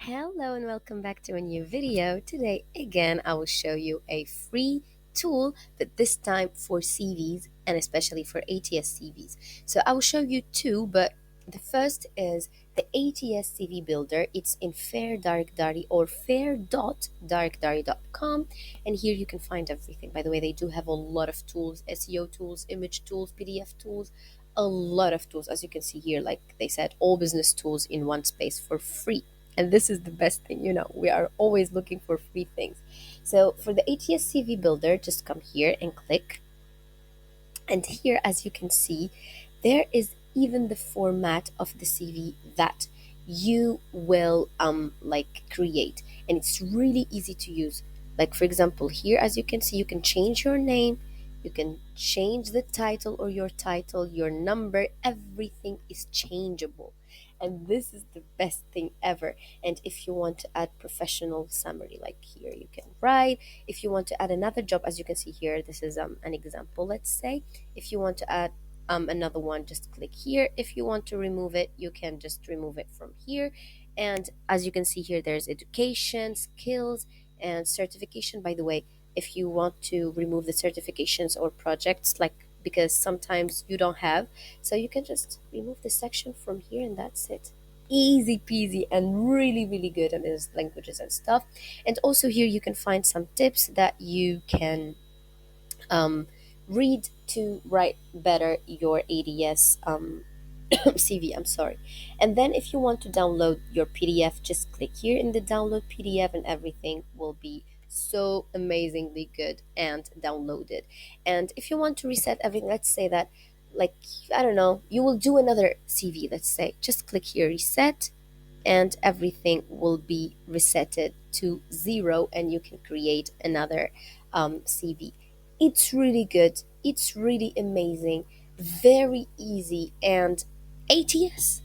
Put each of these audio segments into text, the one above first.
Hello and welcome back to a new video. Today again I will show you a free tool, but this time for CVs and especially for ATS CVs. So I will show you two, but the first is the ATS CV Builder. It's in Fair Dark Dari or fair.darkdari.com, and here you can find everything. By the way, they do have a lot of tools, SEO tools, image tools, PDF tools, a lot of tools, as you can see here. Like they said, all business tools in one space for free. And this is the best thing, we are always looking for free things. So for the ATS CV Builder, just come here and click. And here, as you can see, there is even the format of the CV that you will create, and it's really easy to use. Like for example, here, as you can see, you can change your name, you can change the title or your title, your number, everything is changeable. And this is the best thing ever. And if you want to add professional summary, like here you can write. If you want to add another job, as you can see here, this is an example, let's say. If you want to add another one, just click here. If you want to remove it, you can just remove it from here. And as you can see here, there's education, skills, and certification. By the way, if you want to remove the certifications or projects, like because sometimes you don't have, so you can just remove this section from here, and that's it. Easy peasy and really, really good. And there's languages and stuff. And also here you can find some tips that you can um, read to write better your ADS CV. I'm sorry. And then if you want to download your PDF, just click here in the download PDF, and everything will be so amazingly good and downloaded. And if you want to reset everything, let's say that, like, I don't know, you will do another CV, let's say, just click here, reset, and everything will be resetted to zero, and you can create another CV. It's really good, it's really amazing, very easy, and ATS,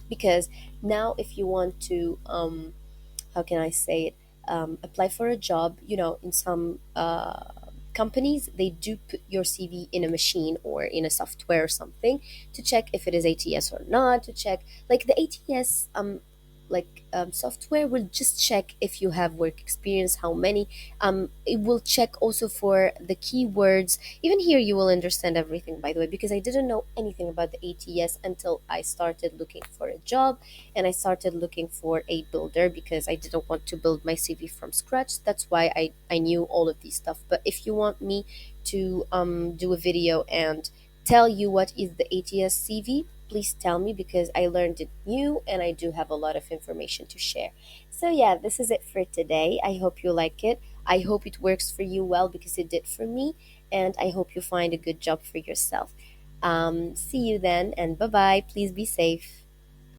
because now if you want to, how can I say it, apply for a job, in some companies, they do put your CV in a machine or in a software or something to check if it is ATS or not, to check, like the ATS software will just check if you have work experience, how many. It will check also for the keywords. Even here you will understand everything, by the way, because I didn't know anything about the ATS until I started looking for a job, and I started looking for a builder because I didn't want to build my CV from scratch. That's why I knew all of these stuff. But if you want me to do a video and tell you what is the ATS CV, please tell me, because I learned it new and I do have a lot of information to share. So, yeah, this is it for today. I hope you like it. I hope it works for you well, because it did for me. And I hope you find a good job for yourself. See you then, and bye bye. Please be safe.